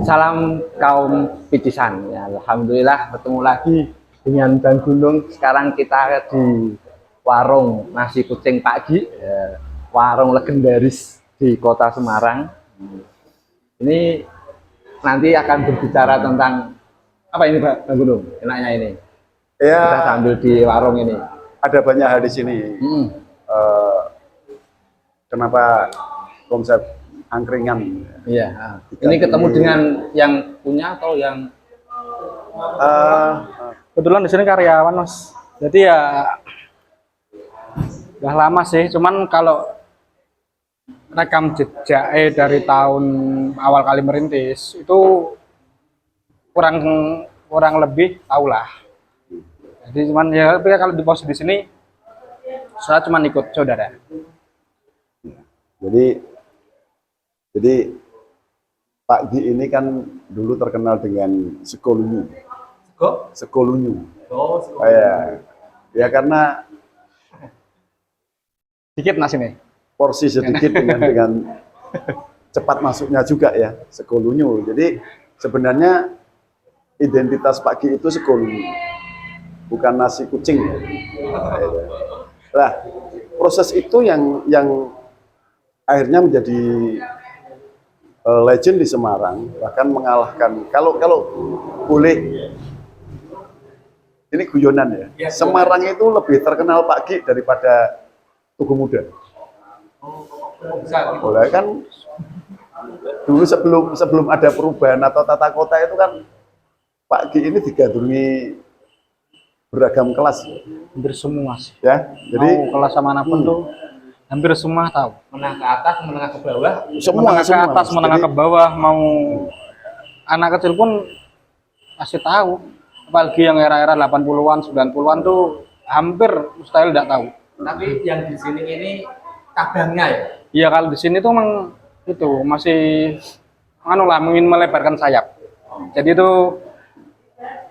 Salam kaum picisan. Ya, alhamdulillah bertemu lagi dengan Bang Gunung. Sekarang kita di warung nasi kucing Pak Gi, ya, warung legendaris di Kota Semarang. Ini nanti akan berbicara tentang apa ini, Pak Bang Gunung? Enaknya ini. Ya, kita sambil di warung ini. ada banyak hal di sini. Kenapa konsep angkringan? Iya. Ini ketemu dengan yang punya atau yang kebetulan di sini karyawan, Mas. Jadi ya udah lama sih. Cuman kalau rekam jejak dari tahun awal kali merintis itu kurang lebih tahulah. Jadi cuman ya tapi kalau di pos di sini saya cuma ikut saudara. Jadi Pak Gi ini kan dulu terkenal dengan sekolunyu. Sekolunyu. Ya karena Dikit nasi nih. porsi sedikit dengan cepat masuknya juga ya, sekolunyu. Jadi sebenarnya identitas Pak Gi itu sekolunyu, bukan nasi kucing. Nah, proses itu yang akhirnya menjadi legend di Semarang, bahkan mengalahkan kalau boleh ini guyonan ya. Semarang itu lebih terkenal Pak Gi daripada Tugu Muda. Boleh kan dulu sebelum ada perubahan atau tata kota itu kan Pak Gi ini digandrungi beragam kelas. Hampir semua sih. Ya, jadi mau kelas manapun tuh hampir semua tahu. menengah ke atas, menengah ke bawah? Menengah ke atas, menengah ke bawah, mau anak kecil pun pasti tahu. Apalagi yang era-era 80-an, 90-an tuh hampir mustahil tidak tahu. Tapi yang di sini ini cabangnya ya? Iya, kalau di sini tuh memang itu masih ingin melebarkan sayap. Jadi itu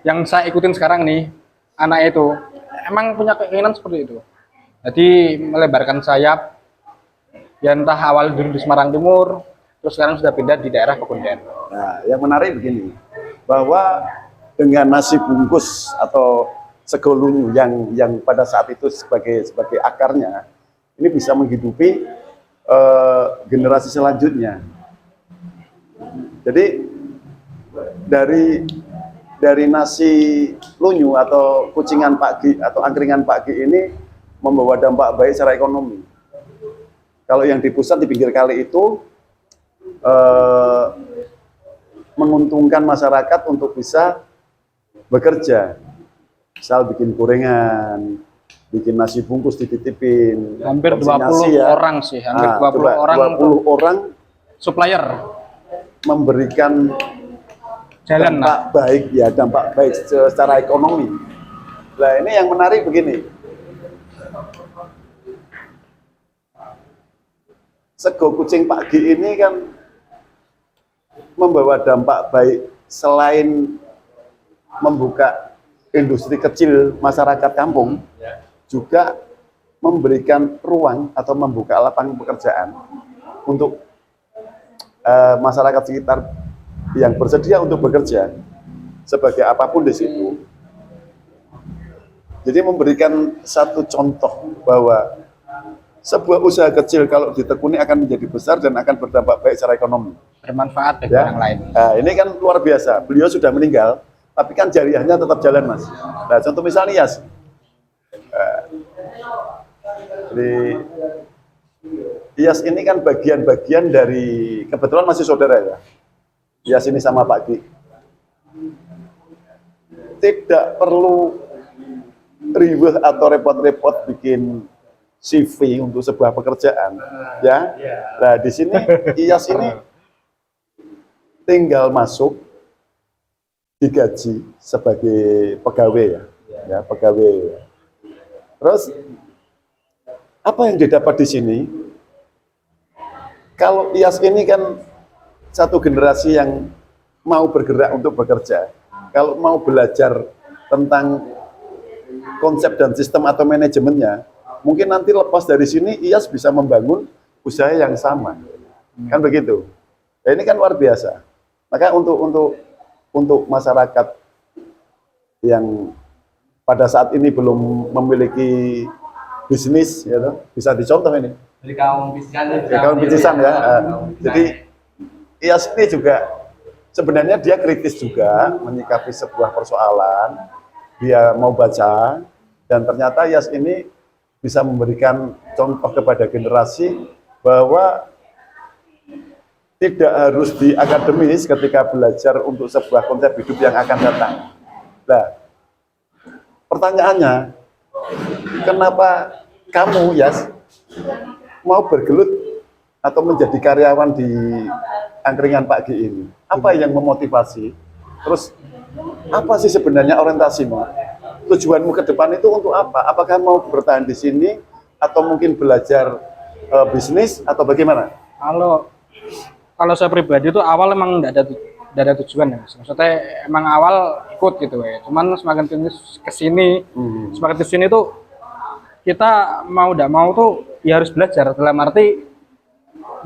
yang saya ikutin sekarang nih, anak itu emang punya keinginan seperti itu. Jadi melebarkan sayap, ya entah awal dulu di Semarang Timur, terus sekarang sudah pindah di daerah Pekundan. nah, yang menarik begini, bahwa dengan nasi bungkus atau sekolunyu yang pada saat itu sebagai akarnya, ini bisa menghidupi generasi selanjutnya. Jadi dari nasi lunyu atau kucingan Pak Gi atau angkringan Pak Gi ini membawa dampak baik secara ekonomi. Kalau yang di pusat di pinggir kali itu menguntungkan masyarakat untuk bisa bekerja, misal bikin gorengan, bikin nasi bungkus dititipin. Hampir 20 ya. orang sih, hampir Nah, 20 orang 20 orang supplier memberikan jalan dampak baik secara ekonomi. Nah, ini yang menarik begini. Sego kucing Pak Gi ini kan membawa dampak baik selain membuka industri kecil masyarakat kampung, juga memberikan ruang atau membuka lapangan pekerjaan untuk masyarakat sekitar yang bersedia untuk bekerja sebagai apapun di situ. Jadi memberikan satu contoh bahwa sebuah usaha kecil kalau ditekuni akan menjadi besar dan akan berdampak baik secara ekonomi. bermanfaat bagi orang lain. Nah, ini kan luar biasa. Beliau sudah meninggal, tapi kan jariahnya tetap jalan, Mas. Nah, contoh misalnya Yas. Jadi Iyas ini kan bagian-bagian dari, kebetulan masih saudara ya. Iyas ini sama Pak Gi. Tidak perlu ribet atau repot-repot bikin CV untuk sebuah pekerjaan, ya. Nah, di sini Iyas ini tinggal masuk, digaji sebagai pegawai ya, pegawai. Terus apa yang didapat di sini? Kalau Iyas ini kan satu generasi yang mau bergerak untuk bekerja. Kalau mau belajar tentang konsep dan sistem atau manajemennya, mungkin nanti lepas dari sini Iyas bisa membangun usaha yang sama. Kan begitu. Nah, ini kan luar biasa. Maka untuk masyarakat yang pada saat ini belum memiliki bisnis, ya toh, bisa dicontoh ini. Dari kaum picisan, Ya, kaum picisan ya. Jadi IAS ini juga sebenarnya dia kritis juga menyikapi sebuah persoalan. Dia mau baca dan ternyata IAS ini bisa memberikan contoh kepada generasi bahwa tidak harus di akademis ketika belajar untuk sebuah konsep hidup yang akan datang. Nah, pertanyaannya, kenapa kamu, Yas, mau bergelut atau menjadi karyawan di angkringan Pak G ini? Apa yang memotivasi? Terus, apa sih sebenarnya orientasimu? Tujuanmu ke depan itu untuk apa? Apakah mau bertahan di sini atau mungkin belajar bisnis atau bagaimana? Kalau saya pribadi itu awal emang nggak ada tujuan ya, Mas. Maksudnya emang awal ikut gitu ya. Cuman semakin kesini, semakin kesini tuh kita mau tidak mau tuh ya harus belajar. Dalam arti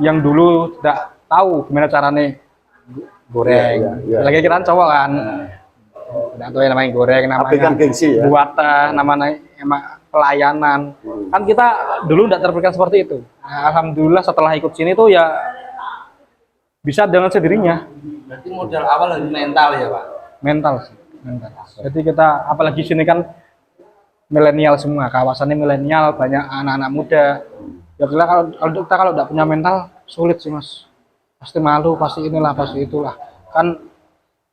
yang dulu tidak tahu gimana caranya goreng. Ya. Lagi kita kan cowok kan, tidak tahu yang namanya goreng, namanya gengsi ya. buatan, namanya emang pelayanan. Kan kita dulu tidak terpikirkan seperti itu. Nah, alhamdulillah setelah ikut sini tuh ya bisa dengan sendirinya. Berarti modal awal dari mental ya Pak? Mental sih, mental. Jadi kita apalagi sini kan milenial semua, kawasannya milenial, banyak anak-anak muda. Ya kalau tidak punya mental sulit sih Mas. Pasti malu, pasti inilah, pasti itulah. Kan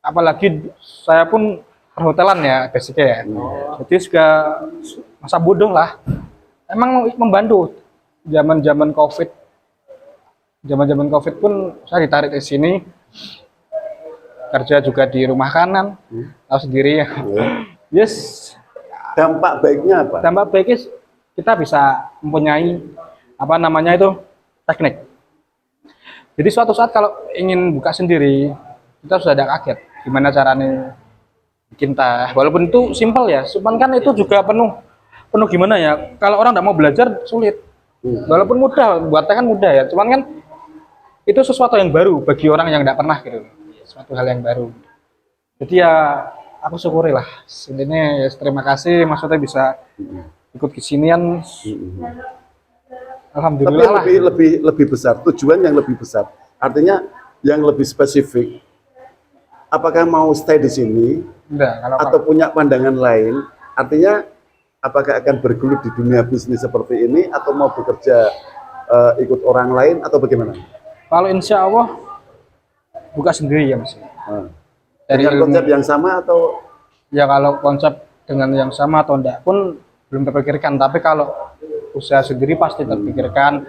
apalagi saya pun perhotelan ya basicnya ya. Jadi juga masa bodoh lah. Emang membantu zaman-zaman Covid pun saya ditarik ke sini, kerja juga di rumah kanan, tahu sendiri ya. Yes. Dampak baiknya apa? Dampak baiknya kita bisa mempunyai apa namanya itu teknik. Jadi suatu saat kalau ingin buka sendiri, kita sudah ada kaget gimana caranya bikin teh. Walaupun itu simpel ya, cuman kan itu juga penuh gimana ya. Kalau orang tidak mau belajar sulit. Walaupun mudah, buat teh kan mudah ya. Cuman kan itu sesuatu yang baru bagi orang yang tidak pernah gitu, suatu hal yang baru. Jadi ya aku syukuri lah. Intinya ya terima kasih, maksudnya bisa ikut kesinian. Alhamdulillah. Tapi lebih besar, tujuan yang lebih besar. Artinya yang lebih spesifik. Apakah mau stay di sini atau punya pandangan lain? Artinya apakah akan bergelut di dunia bisnis seperti ini atau mau bekerja ikut orang lain atau bagaimana? Kalau insya Allah buka sendiri ya Mas. Dengan konsep yang sama atau? Ya kalau konsep dengan yang sama atau enggak pun belum terpikirkan. Tapi kalau usaha sendiri pasti terpikirkan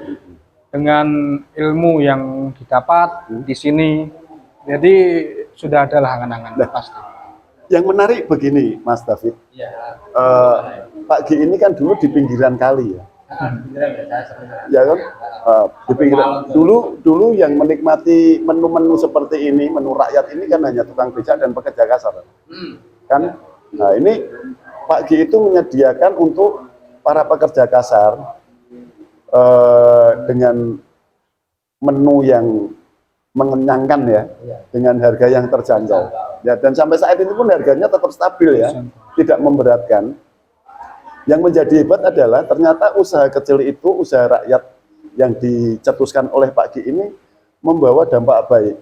dengan ilmu yang didapat di sini. Jadi sudah ada lah angan-angan pasti. Yang menarik begini Mas David. Pak G ini kan dulu di pinggiran kali ya. Ya kan, di pinggiran dulu yang menikmati menu-menu seperti ini, menu rakyat ini kan hanya tukang becak dan pekerja kasar, kan? Nah ini Pak G itu menyediakan untuk para pekerja kasar dengan menu yang mengenyangkan ya, dengan harga yang terjangkau. Ya dan sampai saat ini pun harganya tetap stabil ya, tidak memberatkan. Yang menjadi hebat adalah ternyata usaha kecil itu, usaha rakyat yang dicetuskan oleh Pak G ini membawa dampak baik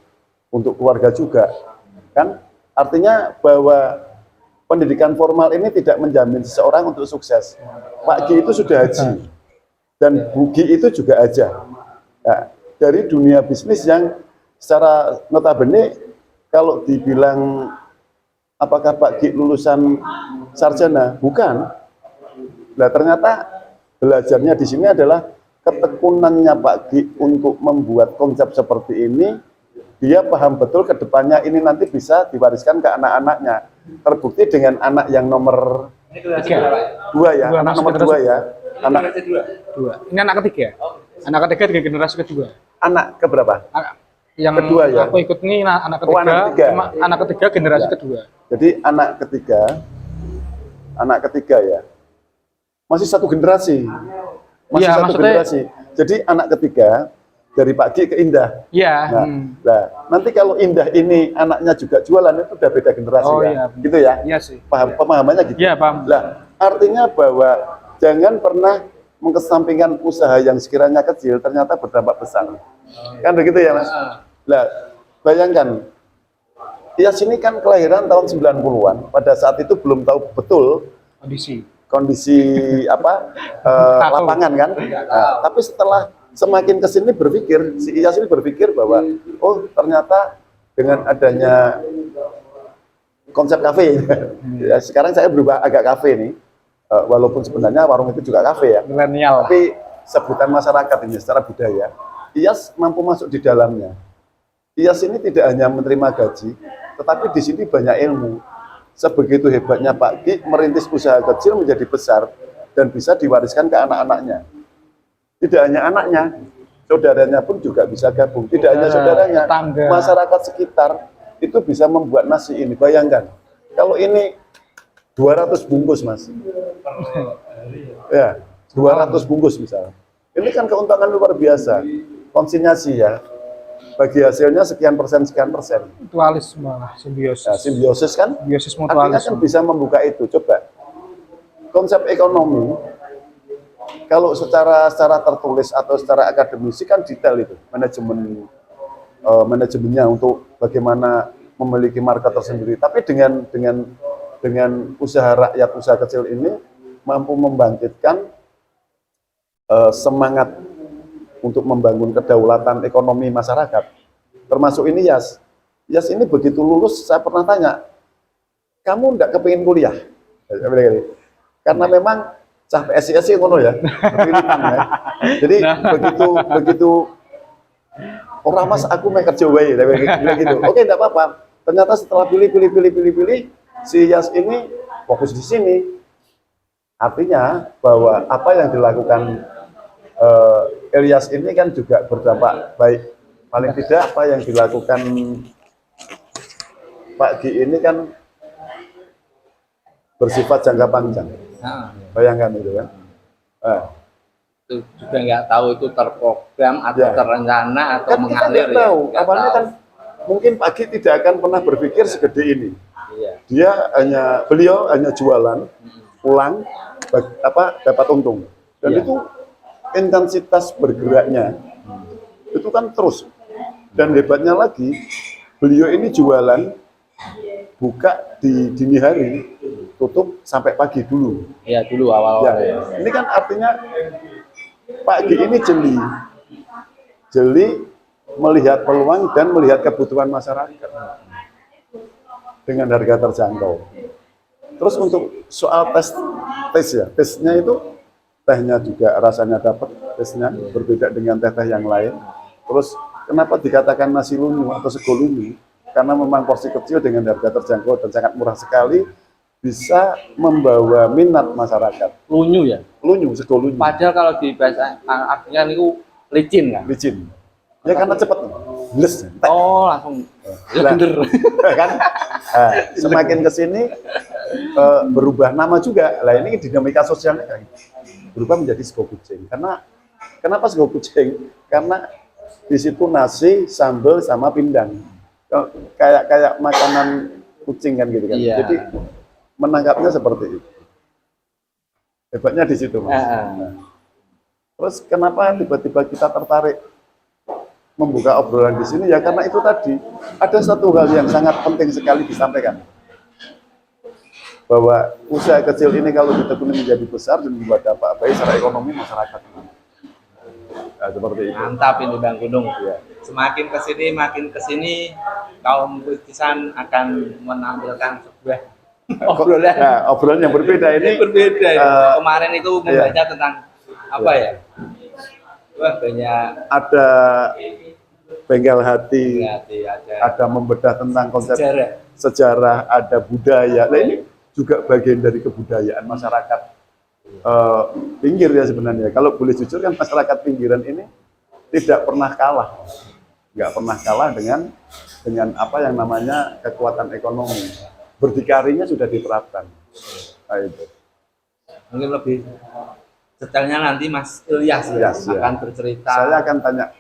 untuk keluarga juga. Kan? Artinya bahwa pendidikan formal ini tidak menjamin seseorang untuk sukses. Pak G itu sudah haji dan Bu G itu juga aja. Nah, dari dunia bisnis yang secara notabene kalau dibilang apakah Pak G lulusan sarjana? Bukan. Nah ternyata belajarnya di sini adalah ketekunannya Pak G untuk membuat konsep seperti ini. Dia paham betul ke depannya ini nanti bisa diwariskan ke anak-anaknya. Terbukti dengan anak yang nomor 2 ya, anak nomor 2 ya. Anak dua. Ini anak ketiga. Anak ketiga dengan generasi kedua. Anak keberapa? Yang kedua ya. Aku ikut ini anak ketiga. Anak ketiga generasi kedua. Jadi anak ketiga ya. Masih satu generasi. Masih satu generasi. Jadi anak ketiga dari Pak Gi ke Indah. Iya. Nah, nah, nanti kalau Indah ini anaknya juga jualan itu udah beda generasi Oh, ya, iya. gitu ya. Iya sih. Pemahamannya gitu. Iya, paham. Lah, artinya bahwa jangan pernah mengesampingkan usaha yang sekiranya kecil ternyata berdampak besar. Kan begitu ya, Mas? Lah, bayangkan, Iyas ini kan kelahiran tahun 90-an. Pada saat itu belum tahu betul kondisi apa lapangan kan. Nah, tapi setelah semakin kesini berpikir, si Iyas ini berpikir bahwa oh ternyata dengan adanya konsep kafe, ya, sekarang saya berubah agak kafe nih, walaupun sebenarnya warung itu juga kafe ya. Milenial. Tapi sebutan masyarakat ini secara budaya, Iyas mampu masuk di dalamnya. Iyas ini tidak hanya menerima gaji, tetapi di sini banyak ilmu. Sebegitu hebatnya Pak Gi merintis usaha kecil menjadi besar dan bisa diwariskan ke anak-anaknya. Tidak hanya anaknya, saudaranya pun juga bisa gabung. Tidak hanya saudaranya, tetangga, masyarakat sekitar itu bisa membuat nasi ini. Bayangkan, kalau ini 200 bungkus, Mas. Ya, 200 bungkus misalnya. Ini kan keuntungan luar biasa. Konsinyasi ya. Bagi hasilnya sekian persen. Mutualisme, simbiosis. Nah, simbiosis kan? Simbiosis Artinya mutualisme. kan bisa membuka itu. Coba. Konsep ekonomi, kalau secara tertulis atau secara akademisi kan detail itu. Manajemennya untuk bagaimana memiliki market tersendiri. Tapi dengan usaha rakyat, usaha kecil ini mampu membangkitkan semangat untuk membangun kedaulatan ekonomi masyarakat. Termasuk ini Yas. Yas ini begitu lulus, saya pernah tanya, kamu enggak kepingin kuliah? Karena memang cah PSIS ngono ya, berpilihan ya. Jadi begitu orang Mas aku mau kerja wae gitu. Oke, enggak apa-apa. Ternyata setelah pilih, si Yas ini fokus di sini. Artinya bahwa apa yang dilakukan Ilyas ini kan juga berdampak baik. Paling tidak apa yang dilakukan Pak Gi ini kan bersifat jangka panjang. Bayangkan itu kan. Itu juga nggak tahu itu terprogram atau Ya. terencana atau Kan kita mengalir nggak tahu. Nggak Awalnya tahu. kan mungkin Pak Gi tidak akan pernah berpikir segede ini. Iya. Beliau hanya jualan, pulang, dapat untung. Dan Iya. itu intensitas bergeraknya itu kan terus. Dan hebatnya lagi, beliau ini jualan buka di dini hari, tutup sampai pagi dulu. Iya dulu awal-awal. Ya, ini kan artinya Pak Gi ini jeli melihat peluang dan melihat kebutuhan masyarakat dengan harga terjangkau. Terus untuk soal tesnya itu tehnya juga rasanya dapat, tesnya berbeda dengan teh-teh yang lain. Terus kenapa dikatakan nasi lunyu atau sego lunyu? Karena memang porsi kecil dengan harga terjangkau dan sangat murah sekali, bisa membawa minat masyarakat. Lunyu ya. Lunyu, sego lunyu. Padahal kalau di bahasa artinya itu licin kan. Licin. Ya karena cepat. Les. Oh langsung. Lah, Bener. kan? Nah, semakin ke sini berubah nama juga. Lah ini dinamika sosialnya kan berubah menjadi sego kucing. Karena kenapa sego kucing? Karena di situ nasi, sambal sama pindang. Kayak makanan kucing kan gitu kan. Iya. Jadi menangkapnya seperti itu. Hebatnya di situ, Mas. Nah, terus kenapa tiba-tiba kita tertarik membuka obrolan di sini? Ya karena itu tadi ada satu hal yang sangat penting sekali disampaikan, bahwa usaha kecil ini kalau ditekuni menjadi besar dan membuat dampak baik secara ekonomi masyarakat. Nah, seperti itu. Mantap ini Bang Gunung. Ya. Semakin kesini kaum Putisan akan menampilkan sebuah obrolan. Nah, obrolan yang berbeda ini. Berbeda. Kemarin itu membaca tentang apa ya? Wah banyak. Ada bengkel hati, ada ada membedah tentang konsep sejarah. sejarah, ada budaya. Nah ini juga bagian dari kebudayaan masyarakat pinggir ya sebenarnya. Kalau boleh jujur kan masyarakat pinggiran ini tidak pernah kalah, nggak pernah kalah dengan apa yang namanya kekuatan ekonomi. Berdikarinya sudah diterapkan. Nah, itu. Mungkin lebih detailnya nanti Mas Ilyas ya, Ilyas, ya. akan bercerita. Saya akan tanya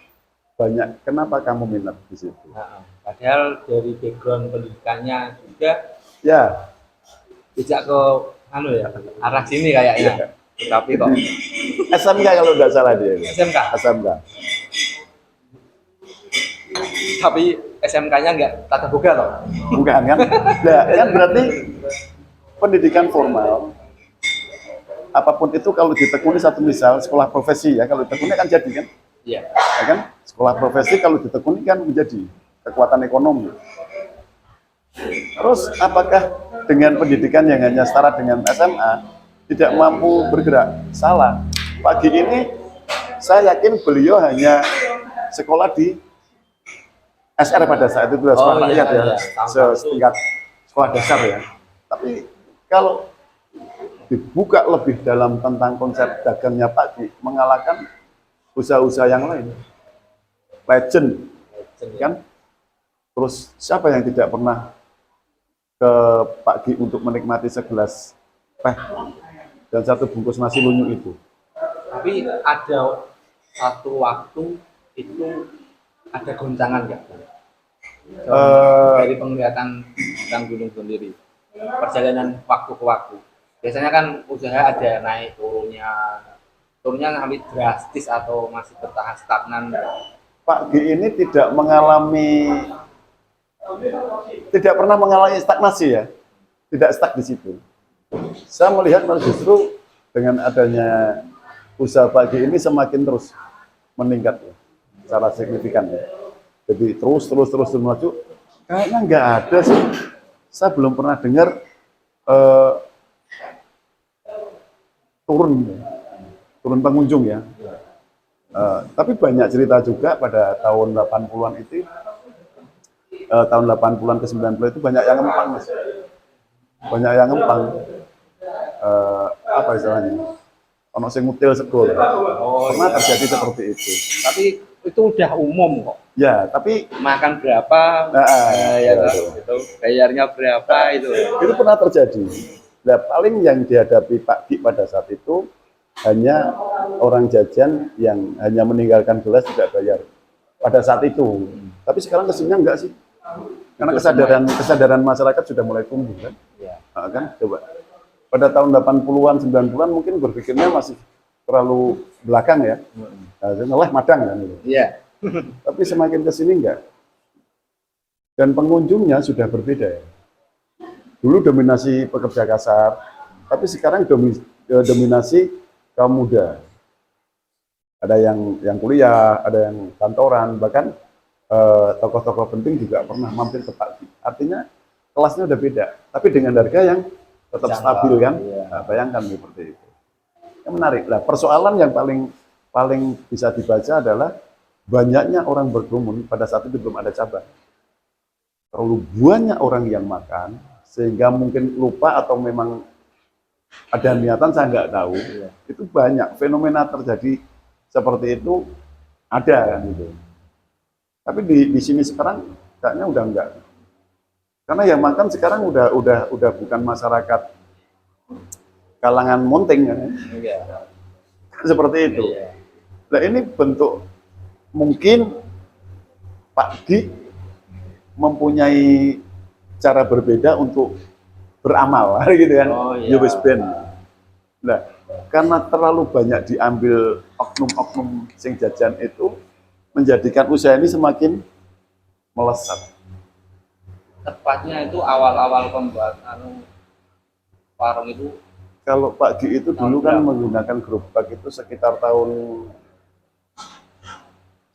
banyak. Kenapa kamu minat di situ? Nah, padahal dari background pendidikannya juga Ya, tidak ke ya arah sini kayaknya. Tapi kok SMK kalau nggak salah dia. SMK. SMK. Tapi SMK-nya nggak tata boga loh. Bukan kan? Nah, kan berarti pendidikan formal apapun itu kalau ditekuni satu misal sekolah profesi ya, kalau ditekuni kan jadi kan? Iya. Ya kan? Sekolah profesi kalau ditekuni kan menjadi kekuatan ekonomi. Terus apakah dengan pendidikan yang hanya setara dengan SMA tidak mampu bergerak? Salah. Pagi ini saya yakin beliau hanya sekolah di SR pada saat itu sekolah rakyat ya, setingkat sekolah dasar ya. Tapi kalau dibuka lebih dalam tentang konsep dagangnya Pak Gi, mengalahkan usaha-usaha yang lain. Legend, kan? Terus siapa yang tidak pernah ke Pak Gi untuk menikmati segelas teh dan satu bungkus nasi lunyu itu? Tapi ada satu waktu itu ada goncangan nggak? Dari penglihatan Kang Gunung sendiri, perjalanan waktu ke waktu. Biasanya kan usaha ada naik turunnya hampir drastis atau masih bertahan stagnan. Pak G ini tidak pernah mengalami stagnasi ya, tidak stuck di situ. Saya melihat malah justru dengan adanya usaha Pak G ini semakin terus meningkat ya, secara signifikan ya. Jadi terus maju. Kayaknya nggak ada sih, saya belum pernah dengar turun pengunjung ya. Tapi banyak cerita juga pada tahun 80-an itu, tahun 80-an ke 90 itu banyak yang ngempang Mas. Banyak yang ngempang. Apa istilahnya? Ono sing ngutil segol. Pernah terjadi seperti itu. Tapi itu udah umum kok. Ya, tapi Makan berapa, itu bayarnya berapa itu. Itu pernah terjadi. Nah, paling yang dihadapi Pak Gi pada saat itu hanya orang jajan yang hanya meninggalkan gelas tidak bayar pada saat itu. Tapi sekarang kesininya enggak sih? Karena kesadaran masyarakat sudah mulai tumbuh kan? Ya. Nah, kan coba. Pada tahun 80-an, 90-an mungkin berpikirnya masih terlalu belakang ya. Nah, madang kan gitu. Iya. Tapi semakin ke sini enggak. Dan pengunjungnya sudah berbeda ya. Dulu dominasi pekerja kasar, tapi sekarang dominasi kaum muda. Ada yang kuliah, ada yang kantoran, bahkan tokoh-tokoh penting juga pernah mampir ke Pak Gi. Artinya kelasnya udah beda, tapi dengan harga yang tetap stabil kan. Iya. Nah, bayangkan seperti itu. Yang menarik. Nah, persoalan yang paling bisa dibaca adalah banyaknya orang berkerumun pada saat itu belum ada cabang. Terlalu banyak orang yang makan, sehingga mungkin lupa atau memang ada niatan saya nggak tahu. Iya. Itu banyak fenomena terjadi seperti itu ada kan gitu. Tapi di sini sekarang kayaknya udah enggak. Karena yang makan sekarang udah bukan masyarakat kalangan monting kan. Iya. Seperti itu. Iya. Nah, ini bentuk mungkin Pak Gi mempunyai cara berbeda untuk beramal gitu kan. Iya. Yowes Ben. Nah, karena terlalu banyak diambil oknum-oknum sing jajan itu menjadikan usaha ini semakin melesat. Tepatnya itu awal-awal pembuatan warung itu. Kalau Pak Gi itu dulu kan menggunakan gerobak itu sekitar tahun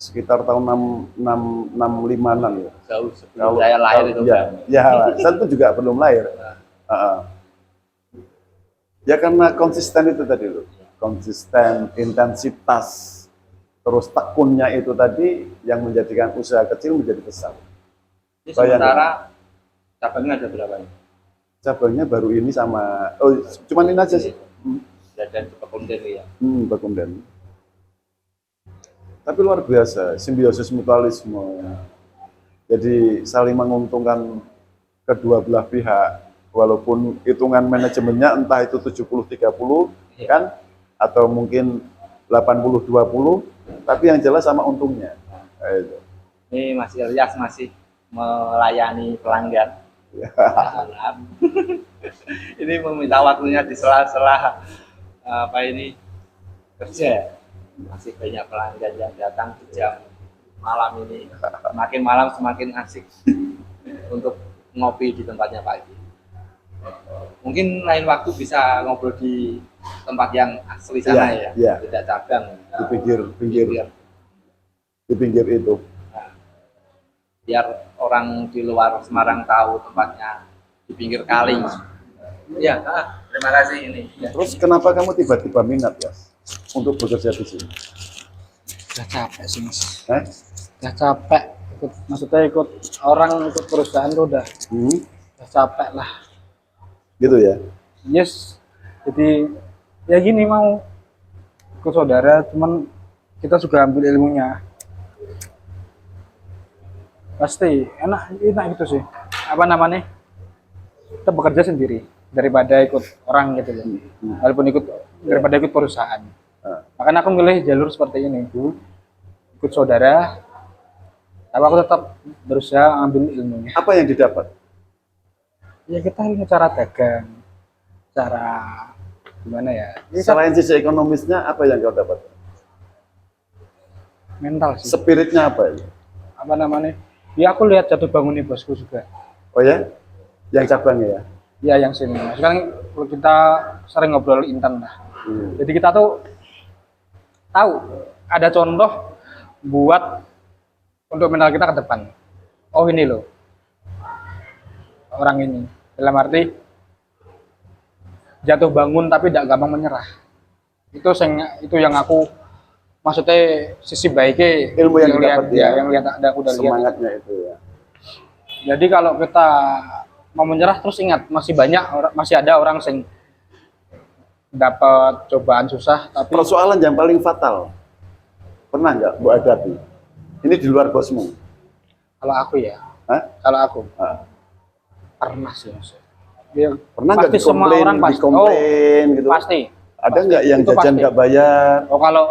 65-an ya. Jauh sebelum saya lahir itu. Ya, saya itu juga belum lahir. Ya karena konsisten itu tadi loh. Konsisten, intensitas, terus tekunnya itu tadi yang menjadikan usaha kecil menjadi besar. Ini sementara cabangnya ada berapa ini? Cabangnya baru ini sama, cuman ini aja sih. Dan Pakunden ya. Pakunden. Tapi luar biasa, simbiosis mutualisme. Jadi saling menguntungkan kedua belah pihak, walaupun hitungan manajemennya entah itu 70-30 kan, atau mungkin 80-20, tapi yang jelas sama untungnya. Itu. Ini Mas Ilyas masih melayani pelanggan. Maaf. Ini meminta waktunya di sela-sela apa ini kerja. Masih banyak pelanggan yang datang di jam malam ini. Semakin malam semakin asik untuk ngopi di tempatnya Pak Edi. Mungkin lain waktu bisa ngobrol di tempat yang asli sana Iya, ya, iya. tidak cabang. Di pinggir itu. Nah, biar orang di luar Semarang tahu tempatnya di pinggir kali. Ya, terima kasih ini. Ya. Terus kenapa kamu tiba-tiba minat ya untuk bekerja di sini? Udah capek sih mas. Eh? Udah capek. Maksudnya ikut orang, ikut perusahaan tuh udah capek lah. Gitu ya? Yes. Jadi ya gini mau ikut saudara, cuman kita juga ambil ilmunya. Pasti enak gitu sih. Apa namanya? Kita bekerja sendiri daripada ikut orang gitu loh. Walaupun daripada ikut perusahaan. Makanya aku milih jalur seperti ini. Ikut saudara, tapi aku tetap berusaha ambil ilmunya. Apa yang didapat? Ya kita ini cara dagang, cara gimana ya? Selain sisi ekonomisnya, apa yang kau dapat? Mental sih. Spiritnya apa ya? Apa namanya? Ya aku lihat jatuh bangun nih bosku juga. Oh ya? Yang cabangnya ya? Ya yang sini. Sekarang kalau kita sering ngobrol intan lah. Jadi kita tuh tahu ada contoh buat untuk mental kita ke depan. Oh ini loh orang ini. Dalam arti jatuh bangun tapi tidak gampang menyerah. Itu yang aku maksudnya sisi baiknya Ilmu yang didapat ya? yang lihat ada aku udah lihat. Semangatnya itu ya. Jadi kalau kita mau menyerah terus ingat masih ada orang yang dapat cobaan susah tapi Persoalan yang paling fatal pernah nggak Bu hadapi? Ini di luar bosmu? kalau aku ya, Hah? kalau aku Ah. pernah sih mas. Ya, Pernah nggak pasti semua orang pasti. dikomplain gitu? Pasti. Ada Pasti. nggak yang Itu jajan pasti. nggak bayar? Oh kalau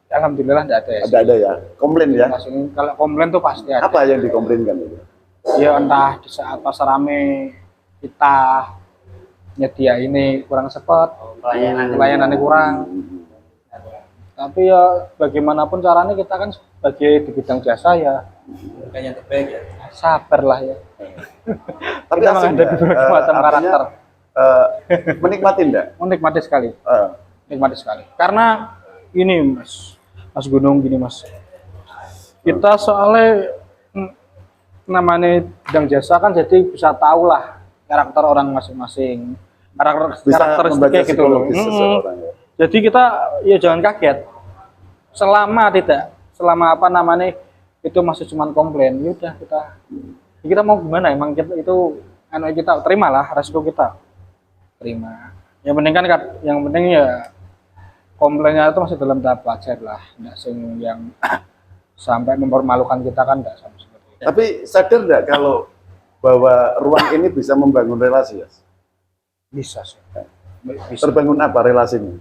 alhamdulillah tidak ada ya. Ada ya? Komplain ya? Maksudnya, kalau komplain tuh pasti ada. Apa yang dikomplainkan itu? Ya entah di saat pasar rame kita nyedia ini kurang cepat, pelayanannya kurang. Tapi ya bagaimanapun caranya kita kan sebagai di bidang jasa ya Yang terbaik ya. sabar lah ya. Tapi Kita asik menghadapi nggak? berbagai macam Artinya, karakter. menikmati enggak? Menikmati sekali, nikmati sekali. Karena ini Mas Gunung gini Mas, kita soalnya namanya bidang jasa kan jadi bisa tahu lah karakter orang masing-masing, Bisa karakteristiknya membaca gitu loh. psikologis seseorang ya? Jadi kita ya jangan kaget selama apa namanya itu masih cuman komplain, ya udah kita mau gimana, emang kita itu kita terimalah resiko kita terima. Yang penting kan yang penting ya komplainnya itu masih dalam tahap wajar lah, nggak yang sampai mempermalukan kita kan, nggak sama seperti itu. Tapi sadar nggak kalau bahwa ruang ini bisa membangun relasi ya? Bisa sih, bisa. Terbangun apa relasinya?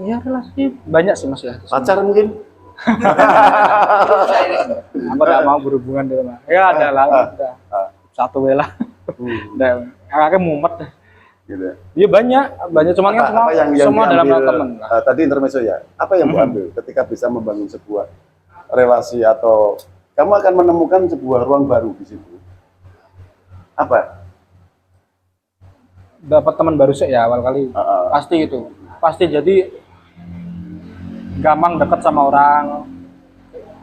Ya relasi banyak sih mas ya. Pacar mungkin? Apa nggak mau berhubungan dengan ya ada lah, udah satu lah. Dan kakaknya mumet. Gitu. Iya banyak cuman kan semua dalam diambil, teman. tadi intermezzo ya. Apa yang Bu ambil ketika bisa membangun sebuah relasi atau kamu akan menemukan sebuah ruang baru di situ? Apa? Dapat teman baru sih ya awal kali. Pasti itu. Pasti jadi gampang dekat sama orang.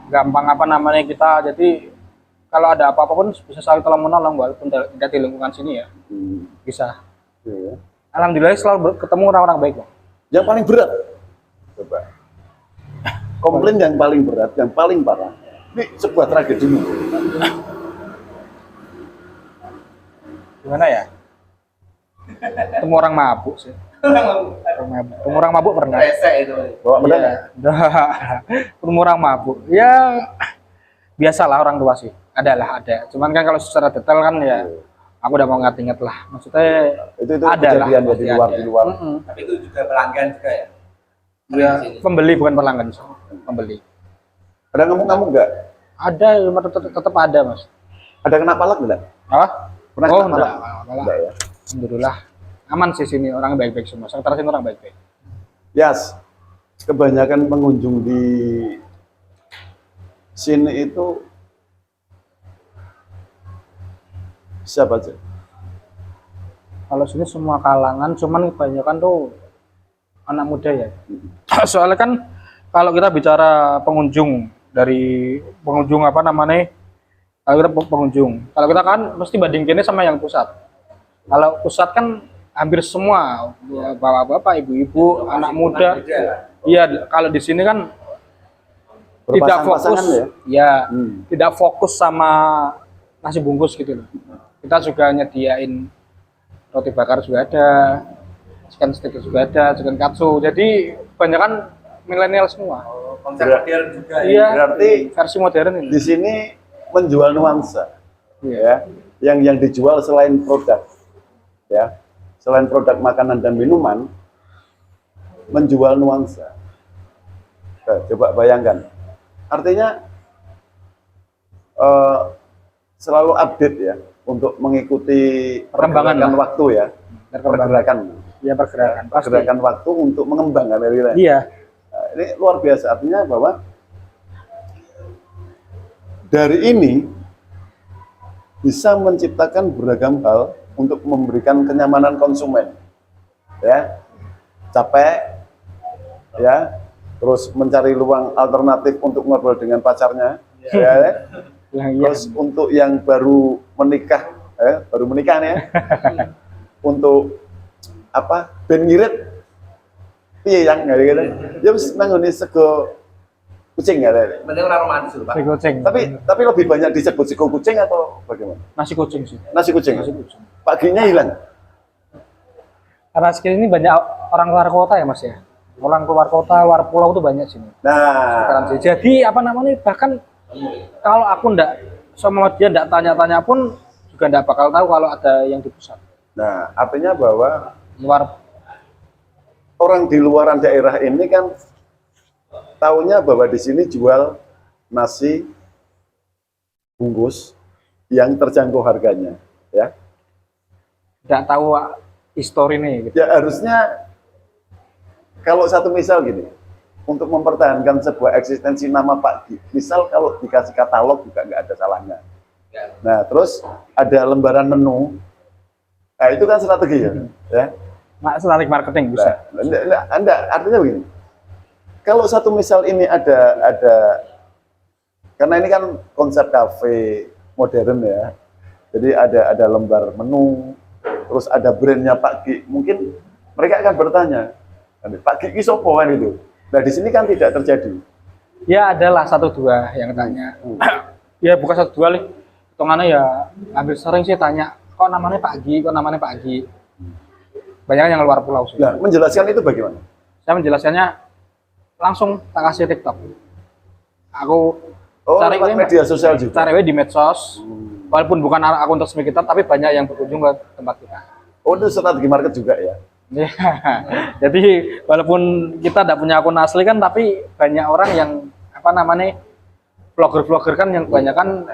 Gampang apa namanya kita. Jadi kalau ada apa-apa pun bisa saling tolong menolong walaupun tidak di lingkungan sini ya. Bisa. Ya. Alhamdulillah selalu ketemu orang-orang baik. Bang. Yang paling berat, coba. Komplain yang paling berat, yang paling parah. Ini sebuah tragedi dulu. Gimana ya? Ketemu orang mabuk sih. Ketemu orang mabuk pernah. Rese itu. Bawa pedang Iya. Ketemu orang mabuk. Ya biasalah orang tua sih. Ada. Cuman kan kalau secara detail kan ya aku udah mau ingat lah. Maksudnya itu ada lah. kejadian ya di luar. Tapi itu juga pelanggan juga ya. Ya, pembeli bukan pelanggan, pembeli. Ada ngamuk-ngamuk nggak? Ada, tetap ada mas. Ada kena palak nggak? Apa? Pernah Oh kena palak? enggak. Nggak ya. Alhamdulillah aman sih sini, orang baik-baik semua. Sekitar sini orang baik-baik. Yes, kebanyakan pengunjung di sini itu siapa aja? Kalau sini semua kalangan, cuman kebanyakan tuh anak muda ya. Soalnya kan kalau kita bicara pengunjung, dari pengunjung apa namanya, kalau kita pengunjung, kalau kita kan mesti bandingkinnya sama yang pusat. Kalau pusat kan hampir semua bapak-bapak, ibu-ibu, anak muda. Iya, kalau di sini kan tidak fokus, Berpasang-pasangan ya, Hmm. tidak fokus sama nasi bungkus gitu loh. Kita juga nyediain roti bakar juga ada, chicken stick juga ada, chicken katsu. Jadi kebanyakan milenial semua. Konsep modern juga ya. Iya, Berarti versi modern ini. di sini menjual nuansa, Iya. ya. Yang dijual selain produk, ya, selain produk makanan dan minuman, menjual nuansa. Nah, coba bayangkan, artinya selalu update ya untuk mengikuti Perkembangan pergerakan lah. waktu ya, pergerakan, Ya pergerakan. Pasti. pergerakan waktu untuk mengembangkan diri. Iya. Nah, ini luar biasa, artinya bahwa dari ini bisa menciptakan beragam hal untuk memberikan kenyamanan konsumen, ya, capek, ya, terus mencari ruang alternatif untuk ngobrol dengan pacarnya, ya, Iya. terus untuk yang baru menikah, baru menikah nih, ya, untuk apa, ben ngirit, piye yang nggak gitu, ya wis nanggone sego kucing nggak ada. Mending orang romantis loh, Pak. Nasi kucing. Tapi lebih banyak disebut sego kucing atau bagaimana? Nasi kucing sih. Nasi kucing. Nasi kucing. Paginya hilang. Karena sekarang ini banyak orang keluar kota ya mas ya. Orang keluar kota, luar pulau tuh banyak sini. Nah, Jadi apa namanya, bahkan kalau aku ndak sama dia ndak tanya-tanya pun juga ndak bakal tahu kalau ada yang di pusat. nah artinya bahwa Luar orang di luaran daerah ini kan taunya bahwa di sini jual nasi bungkus yang terjangkau harganya, ya. ndak tahu histori nih gitu. Ya harusnya kalau satu misal gini, untuk mempertahankan sebuah eksistensi nama Pak Di, misal kalau dikasih katalog juga nggak ada salahnya. Nah, terus ada lembaran menu, nah itu kan strategi ya. Strategi marketing bisa. Nah, Anda artinya begini, kalau satu misal ini ada karena ini kan konsep kafe modern ya, jadi ada lembar menu, terus ada brandnya Pak Gi, mungkin mereka akan bertanya, Pak Gi sopo kan itu. Nah di sini kan tidak terjadi. Ya adalah satu dua yang tanya. Ya bukan satu dua nih. Hitungannya ya hampir sering sih tanya, kok namanya Pak Gi, kok namanya Pak Gi. Banyak yang luar pulau sih. Nah menjelaskan itu bagaimana? Saya menjelaskannya langsung tak kasih TikTok. Aku Lewat media sosial juga. cari di medsos. Walaupun bukan akun resmi kita, tapi banyak yang berkunjung ke tempat kita. Oh itu strategi market juga ya. Iya. Jadi walaupun kita tidak punya akun asli kan, tapi banyak orang yang apa namanya vlogger-vlogger kan yang kebanyakan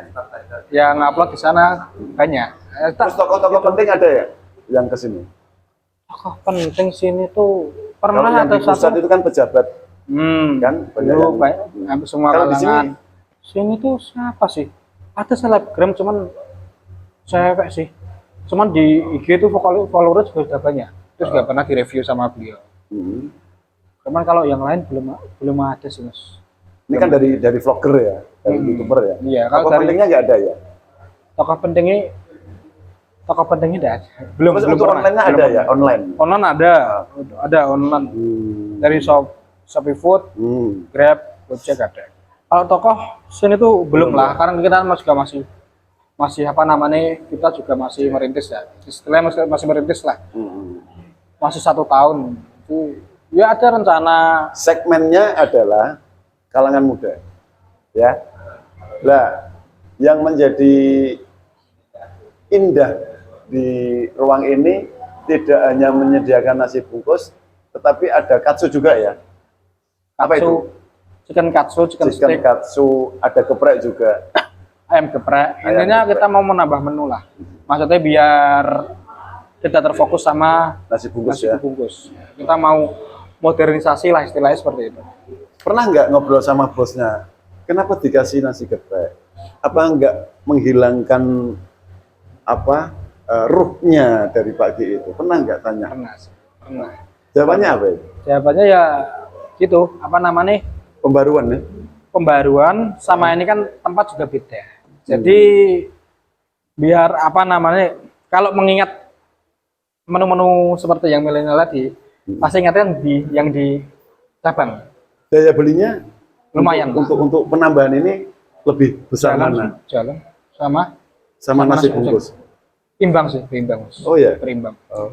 yang upload di sana banyak. Terus tokoh-tokoh penting ada ya yang kesini. Tokoh penting sini tuh Kalau pernah yang ada di pusat satu. itu kan pejabat, kan banyak Dulu yang- banyak, hampir semua Kalau di kalangan. Sini tuh siapa sih? Ada selebgram cuman cewek sih. Cuman di IG itu follower juga sudah banyak. Terus juga pernah direview sama beliau. Hmm. Cuman kalau yang lain belum ada sih mas. Ini kan dari vlogger ya, dari youtuber ya. Iya, kalau Tokoh dari pentingnya nggak ada ya. tokoh pentingnya ada. Belum Terus belum untuk pernah. online-nya Belum ada pernah. ya, online. Online ada online dari Shopee Food, Grab, Gojek ada. Kalau tokoh sini tuh belum lah, karena kita juga masih apa namanya, kita juga masih merintis ya. Istilahnya masih merintis lah. Masih 1 tahun. Itu ya ada rencana. Segmennya adalah kalangan muda, ya. Nah, yang menjadi indah di ruang ini tidak hanya menyediakan nasi bungkus, tetapi ada katsu juga ya. Apa Katsu. itu? chicken katsu, chicken chicken steak, katsu, ada geprek juga. ayam geprek. Ayam Intinya geprek. kita mau menambah menu lah. Maksudnya biar kita terfokus sama Nasi bungkus nasi ya. bungkus. Kita mau modernisasi lah istilahnya seperti itu. Pernah nggak ngobrol sama bosnya? Kenapa dikasih nasi geprek? Apa nggak menghilangkan apa ruhnya dari pagi itu? Pernah nggak tanya? Pernah sih, pernah. Jawabannya apa itu? Jawabannya ya gitu, apa namanya? Pembaruan ya? Pembaruan sama ini kan tempat juga beda. Jadi biar apa namanya? Kalau mengingat menu-menu seperti yang milenial tadi, pasti ingatkan yang di cabang. Daya belinya Lumayan untuk penambahan ini lebih besar mana? Jalan sama Sama nasi nasi bungkus. imbang sih, berimbang. Mas. Oh ya. Berimbang. Oh.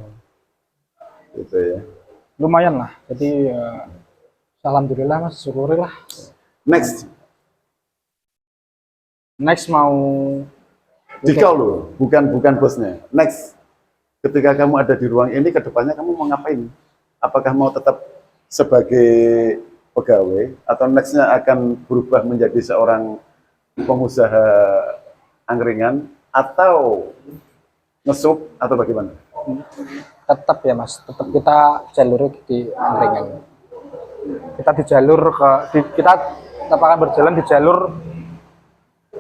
Gitu ya. Lumayan lah. Jadi alhamdulillah Mas, syukurilah. Next, Next mau Dikau loh, bukan bosnya. Next, ketika kamu ada di ruang ini, kedepannya kamu mau ngapain? Apakah mau tetap sebagai pegawai atau nextnya akan berubah menjadi seorang pengusaha angkringan atau ngesup atau bagaimana? tetap ya Mas, tetap kita jalur di angkringan. Kita di jalur kita tetap akan berjalan di jalur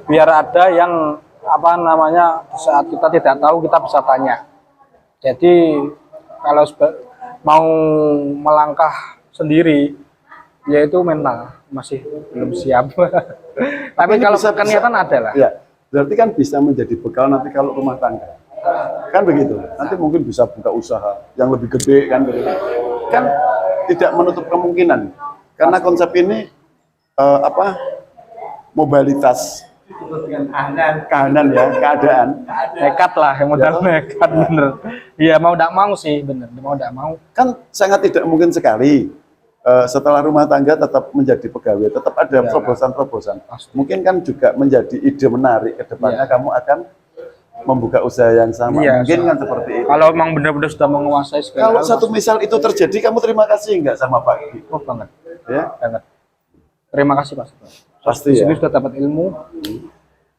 biar ada yang apa namanya saat kita tidak tahu kita bisa tanya. Jadi kalau mau melangkah sendiri yaitu mental masih belum siap. Tapi ini kalau bisa- niatan ada lah. Ya, berarti kan bisa menjadi bekal nanti kalau rumah tangga. Kan begitu. Nanti mungkin bisa buka usaha yang lebih gede kan begitu. Kan tidak menutup kemungkinan. Karena konsep ini mobilitas keadaan ya, keadaan. Nekat lah, yang modal Ya. nekat bener. Iya mau tidak mau sih bener, mau tidak mau. Kan sangat tidak mungkin sekali setelah rumah tangga tetap menjadi pegawai, tetap ada Ya. terobosan-terobosan. Pasti. Mungkin kan juga menjadi ide menarik ke depannya Ya. kamu akan membuka usaha yang sama. Iya, Mungkin sama. kan seperti itu. Kalau memang benar-benar sudah menguasai segala Kalau hal, satu pasti. misal itu terjadi, kamu terima kasih nggak sama Pak Gi? Oh banget, Ya, banget. Terima kasih Pak. pasti Di ya. sini sudah dapat ilmu.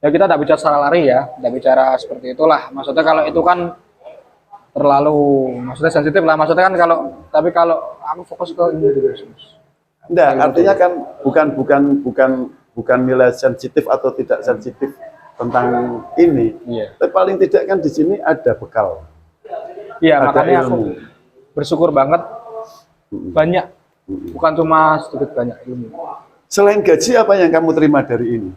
Ya kita tidak bicara secara lari ya, tidak bicara seperti itulah. Maksudnya kalau itu kan terlalu, maksudnya sensitif lah. Maksudnya kan tapi kalau aku fokus ke ini dulu. Enggak, artinya kan bukan nilai sensitif atau tidak sensitif tentang ini. Iya. Tapi paling tidak kan di sini ada bekal. Iya Ada makanya ilmu. aku bersyukur banget banyak, bukan cuma sedikit banyak ilmu. Selain gaji apa yang kamu terima dari ini?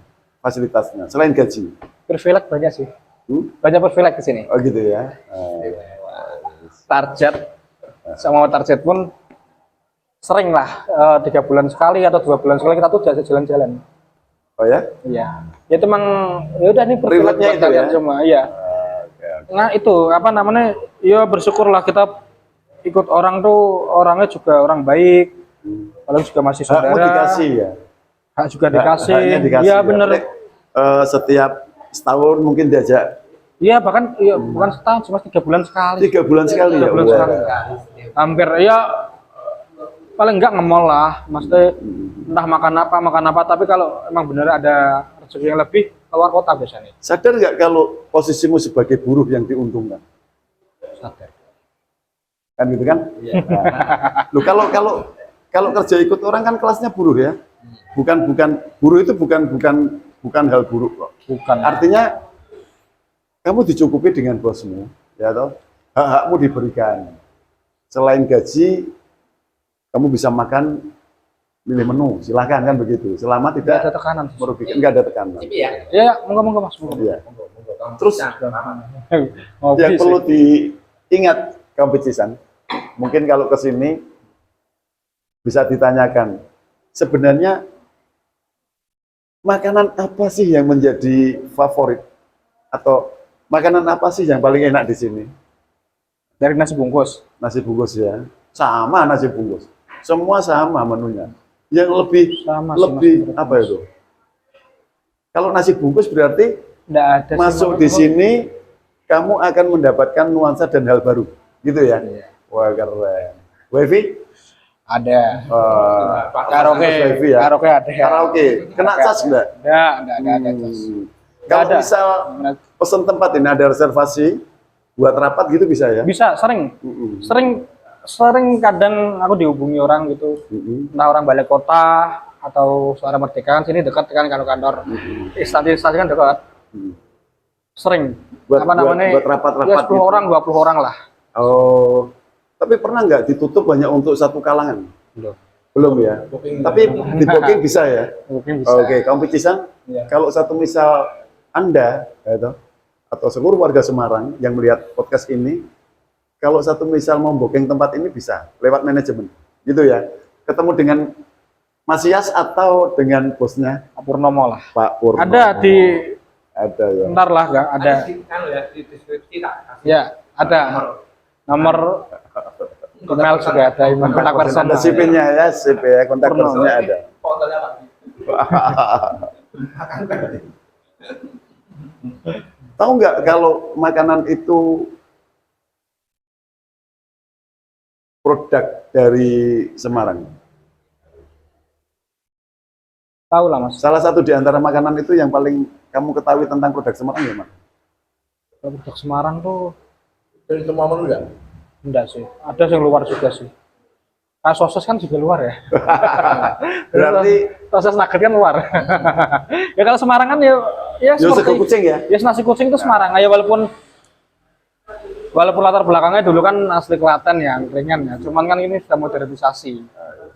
Fasilitasnya, selain gaji. Privilege banyak sih, Hmm? banyak privilege di sini. Oh gitu ya. Target sama target pun sering lah 3 bulan sekali atau 2 bulan sekali kita tuh jalan-jalan. Oh ya? Iya. Ya itu emang ya udah nih privilege Rewardnya buat itu kalian ya? semua. Iya. Nah itu apa namanya? Ya bersyukurlah kita ikut orang tuh orangnya juga orang baik. Paling juga masih Hakmu saudara. dikasih ya? Hak juga dikasih. Haknya dikasih Iya ya? bener. Berarti, setiap setahun mungkin diajak Iya bahkan iya, bukan setahun cuma 3 bulan sekali. 3 bulan sekali 3 ya? bulan Wah. sekali. Hampir ya paling enggak nge-mall lah. Maksudnya entah makan apa. Tapi kalau emang bener ada rezeki yang lebih keluar kota biasanya. Sadar nggak kalau posisimu sebagai buruh yang diuntungkan? Sadar. Kan gitu kan? Loh, kalau kerja ikut orang kan kelasnya buruh ya. Bukan buruh itu bukan hal buruk kok. Bukan. Artinya kamu dicukupi dengan bosmu, ya toh. Hak-hakmu diberikan. Selain gaji, kamu bisa makan milih menu, silahkan kan begitu. Selama Tidak tidak ada tekanan. merugikan, enggak ada tekanan. Ya, monggo Mas. Iya. Terus Ngopi yang sih. perlu diingat kompetisan, mungkin kalau ke sini bisa ditanyakan, sebenarnya makanan apa sih yang menjadi favorit atau makanan apa sih yang paling enak di sini? Dari nasi bungkus. Nasi bungkus ya, sama nasi bungkus, semua sama menunya. Yang lebih Sama sih, lebih Mas. apa itu? Kalau nasi bungkus berarti Enggak ada sih, masuk Mas. di sini kamu akan mendapatkan nuansa dan hal baru, gitu ya? Iya. Wah keren. Wifi? Ada. Karaoke, Karaoke, ya. karaoke ada. Karaoke, kena cas enggak? Enggak ada cas. Kalau ada. misal pesen tempat ini ada reservasi buat rapat gitu bisa ya? Bisa, sering. Sering kadang aku dihubungi orang gitu. Entah orang balai kota atau Suara Merdeka, kan sini dekat kan kantor instansi kan dekat. Sering. Buat namanya? buat rapat-rapat Ya 10 gitu. orang, 20 orang lah. Oh, tapi pernah nggak ditutup hanya untuk satu kalangan? Belum ya? Tapi di booking bisa ya? Mungkin bisa. Oke, kompetisi Iya. kalau satu misal Anda gitu, atau seluruh warga Semarang yang melihat podcast ini, kalau satu misal mau booking tempat ini bisa lewat manajemen, gitu ya. Ketemu dengan Mas Yas atau dengan bosnya Purnomo lah. Pak Purnomo. Ada ya. bentar lah, enggak ada. Di deskripsi tak kasih Ya, ada. Nomor email juga ada, email kontak person. Ada CP-nya ya, CP ya, kontak Purnomo. personnya ada. fotonya Pak. Tahu nggak kalau makanan itu produk dari Semarang? Tahu lah Mas. Salah satu di antara makanan itu yang paling kamu ketahui tentang produk Semarang ya, Mas? Produk Semarang tuh Dari semua menu ya? enggak sih. Ada yang luar juga sih. Nah, sosis kan juga luar ya. Berarti Sosis nugget kan luar. Ya kalau Semarang kan ya yo sego kucing ya? ya nasi kucing itu Semarang. Ya walaupun latar belakangnya dulu kan asli Klaten ya, angkringan ya. Cuman kan ini sudah modernisasi.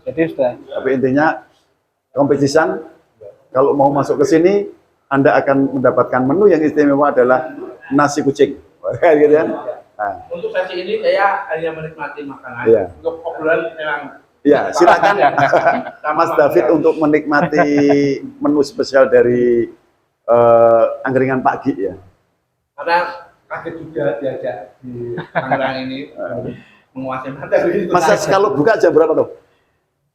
Jadi sudah Tapi intinya kompetisian kalau mau masuk ke sini Anda akan mendapatkan menu yang istimewa adalah nasi kucing. Kayak gitu kan? Nah, Untuk sesi ini saya hanya menikmati makanan. Iya. Untuk obrolan memang ya, silakan Mas David untuk menikmati menu spesial dari angkringan Pak Gi ya. karena kaget juga diajak di Tangerang ini menguasai materi. Mas Yas, kalau buka jam berapa tuh?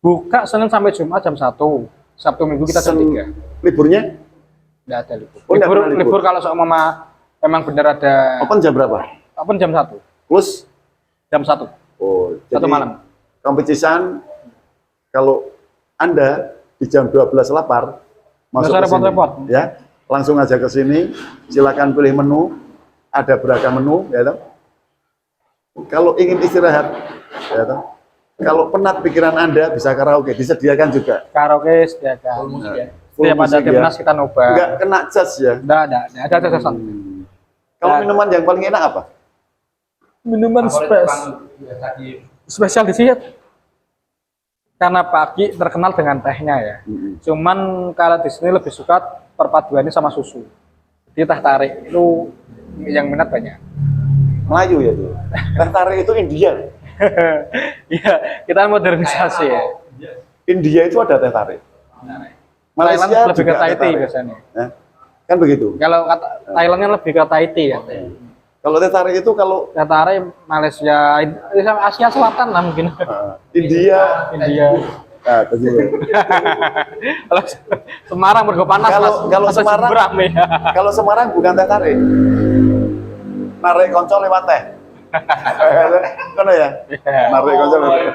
buka Senin sampai Jumat jam 1. Sabtu Minggu kita jam 3. Liburnya? Enggak ada libur. Oh, nggak pernah libur. Libur kalau seumpama memang benar ada Open jam berapa? open jam 1. Plus? Jam 1. Oh, Satu malam. Kompetisian kalau Anda di jam 12 lapar masuk Nggak usah ke sini, repot-repot. ya. Langsung aja ke sini, silakan pilih menu, ada beragam menu, ya toh. Kalau ingin istirahat, ya toh. Kalau penat pikiran Anda bisa karaoke, disediakan juga. Karaoke sediakan. Musik ya. Full Setiap ada musik ya. timnas kita nobar. Enggak kena cas ya. Enggak ada cacasan. Kalau minuman yang paling enak apa? Minuman Favorit tukang biasa di spesial di sini karena pagi terkenal dengan tehnya ya. Cuman kalau di sini lebih suka perpaduannya sama susu. Jadi teh tarik itu yang minat banyak. Melayu ya tuh. Teh tarik itu India. Iya, kita modernisasi ya. India itu ada teh tarik. Thailand Malaysia lebih ke juga Thai teh tea tarik. biasanya. Ya, kan begitu. Kalau Thailandnya lebih ke Thai tea ya. Kalau teh tarik itu kalau Teh tarik Malaysia, Asia Selatan lah mungkin. India, India. nah, begitu. Kalau Semarang bergo panas Kalau Mas. Semarang- Rame. Kalau Semarang bukan teh tarik, narik konco lewat teh. Kan ya? Narik konco lewat teh.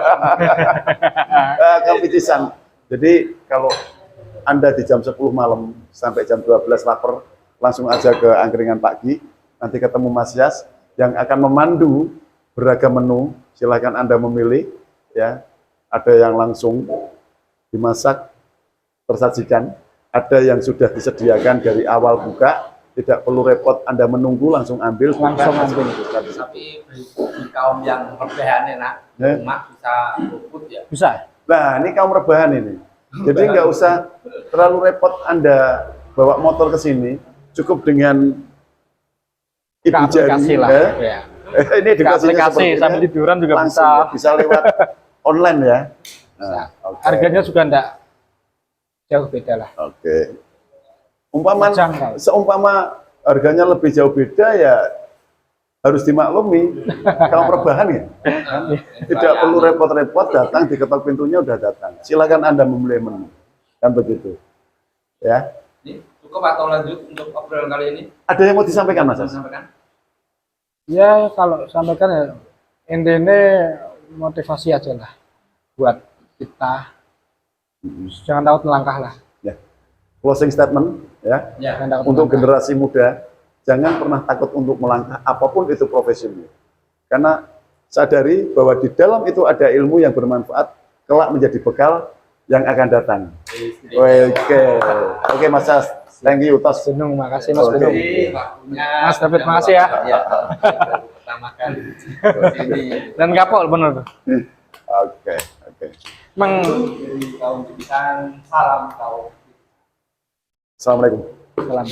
Kompetisian. Jadi kalau Anda di jam 10 malam sampai jam 12 lapar, langsung aja ke angkringan Pak Gi. Nanti ketemu Mas Yas yang akan memandu beragam menu. Silakan Anda memilih, ya. Ada yang langsung dimasak, tersajikan. Ada yang sudah disediakan dari awal buka, tidak perlu repot Anda menunggu, langsung ambil. buka, Langsung ambil. tapi bagi kaum yang rebahan enak Ya. rumah bisa luput ya. Bisa. Nah, ini kaum rebahan ini. Jadi nggak usah terlalu repot Anda bawa motor ke sini, cukup dengan Ke aplikasi lah. ya. Ya. Ini Ke edukasinya aplikasi seperti sambil ini. tiduran juga Langsung bisa. ya, bisa lewat online ya. Nah, oke. Harganya juga enggak jauh beda lah. Oke. Terjangkau. Seumpama harganya lebih jauh beda ya harus dimaklumi kaum rebahan ya. Tidak perlu repot-repot datang diketok pintunya udah datang. Silakan Anda memilih menu. Kan begitu. Ya. Ini cukup atau lanjut untuk obrolan kali ini? Ada yang mau disampaikan Mas? As? Sampaikan. Ya kalau sampaikan ya intinya motivasi aja lah buat kita jangan takut melangkah lah. Ya. Closing statement ya. Jangan takut Untuk melangkah. generasi muda, jangan pernah takut untuk melangkah apapun itu profesinya. Karena sadari bahwa di dalam itu ada ilmu yang bermanfaat, kelak menjadi bekal yang akan datang. Oke, Mas Sas. Thank you, Tos. Benung, makasih Mas Oke. Benung. Mas David, makasih ya. Ya. Pertama kali di sini. Dan kapol bener tuh. Oke. Emang Dari kaum Pipisan, salam kaum. Assalamualaikum. salam.